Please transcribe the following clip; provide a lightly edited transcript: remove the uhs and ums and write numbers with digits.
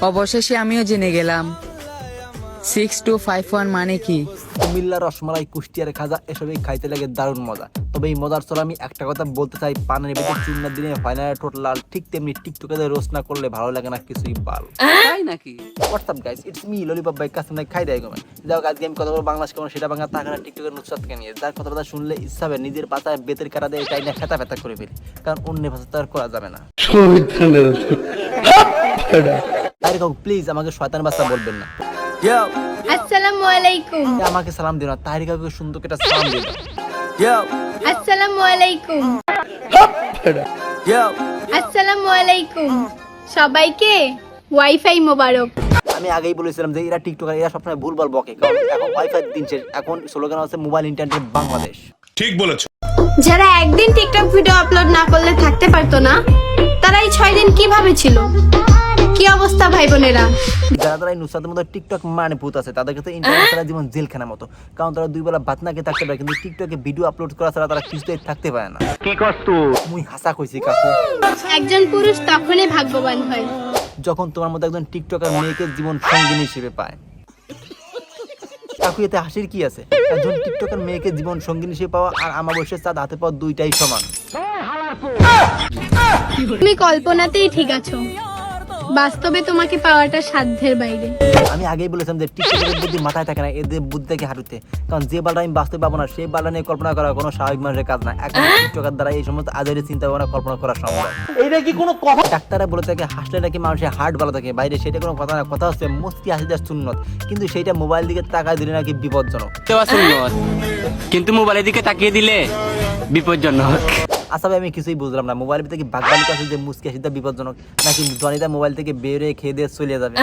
অবশেষে আমিও জেনে গেলাম 6251 মানে কি। কুমিল্লা রসমালাই, কুষ্টিয়ার খাজা এসবই খাইতে লাগে দারুণ মজা। তবে এই মজার চল আমি একটা কথা বলতে চাই, পানের ভিতরে চুন্নার দিনে হয় না ঠোঁট লাল, ঠিক তেমনি টিকটকে রোস্ট না করলে ভালো লাগে না কিছুই বাল। তাই নাকি? WhatsApp guys, it's me lollipop ভাই, কাছে নাই খাই দেয় কমে। যাও আজকে আমি কথা বলবো বাংলাদেশ কেমন সেটা বাংলা তাকানা টিকটকের নুসরাতকে নিয়ে, যার কথাটা শুনলে ইচ্ছা হবে নিজের পাতায় বেতের কাটা দিয়ে চাই না ফেতা ফেতা করে ফেলি, কারণ অন্য ভাষা তো আর করা যাবে না। তাই কাকু প্লিজ আমাকে শয়তান বাচ্চা বলবেন না। আসসালামু আলাইকুম। আমাকে সালাম দিও না, তাহির কাকুকে সুন্দর একটা সালাম দিও। আসসালামু আলাইকুম। আসসালামু আলাইকুম সবাইকে, ওয়াইফাই মোবারক। আমি আগেই বলেছিলাম যে এরা টিকটকার, এরা সবসময় ভুলভাল বকে, কারণ এখন ওয়াইফাই দিন শেষ, এখন স্লোগান হচ্ছে মোবাইল ইন্টারনেট বাংলাদেশ। ঠিক বলেছো। যারা একদিন টিকটক ভিডিও আপলোড না করলে থাকতে পারতো না, তারা এই 6 দিন কিভাবে ছিল? কি অবস্থা ভাই বোনেরা? যারা তারা নুসরাতের মতো টিকটক মানে ভূত আছে, তাদের কাছে ইন্টারনেট ছাড়া জীবন জেলখানার মতো, কারণ তারা 2 বেলা ভাত না খেয়ে থাকতে পারে, কিন্তু টিকটকে ভিডিও আপলোড করা ছাড়া তারা কিছুতেই থাকতে পারে না। কি কষ্ট মুই হাসা কইছি কাকু। একজন পুরুষ তখনই ভাগ্যবান হয় যখন তোমার মতো একজন টিকটকার মেয়েকে জীবন সঙ্গিনী হিসেবে পায়। কাকু এতে হাসির কি আছে? একজন টিকটকার মেয়েকে জীবন সঙ্গিনী হিসেবে পাওয়া আর আমার বয়সের চাঁদ হাতে পাওয়া দুইটাই সমান। তুমি কল্পনাতেই ঠিক আছো, বাস্তবে তোমাকে পাওয়াটা সাধ্যের বাইরে। আমি আগেই বলেছিলাম যে টিকটকের বুদ্ধি মাথায় থাকে না, এদের বুদ্ধি থেকে হাঁটুতে, কারণ যে বালটা আমি বাস্তবে পাবো না সেই বালটা নিয়ে কল্পনা করা কোনো স্বাভাবিক মানুষের কাজ না। এখন টিকটকের দ্বারা এই সমস্ত আজারি চিন্তা ভাবনা কল্পনা করা সম্ভব। এটা কি কোনো কথা? ডাক্তাররা বলে থাকে হাসলে নাকি মানুষের হার্ট ভালো থাকে, বাইরে সেটা কোনো কথা না, কথা হচ্ছে মস্তি হাসি যা সুন্নত, কিন্তু সেইটা মোবাইল দিকে তাকায় দিলে নাকি বিপজ্জনক। কিন্তু মোবাইলের দিকে তাকিয়ে দিলে বিপজ্জনক। আচ্ছা ভাই আমি কিছুই বুঝলাম না, মোবাইল থেকে বাগবালিক আছে যে মুসকি হাসিটা বিপজ্জনক, নাকি জনিতা মোবাইল থেকে বেরিয়ে খেয়ে দিয়ে চলে যাবে?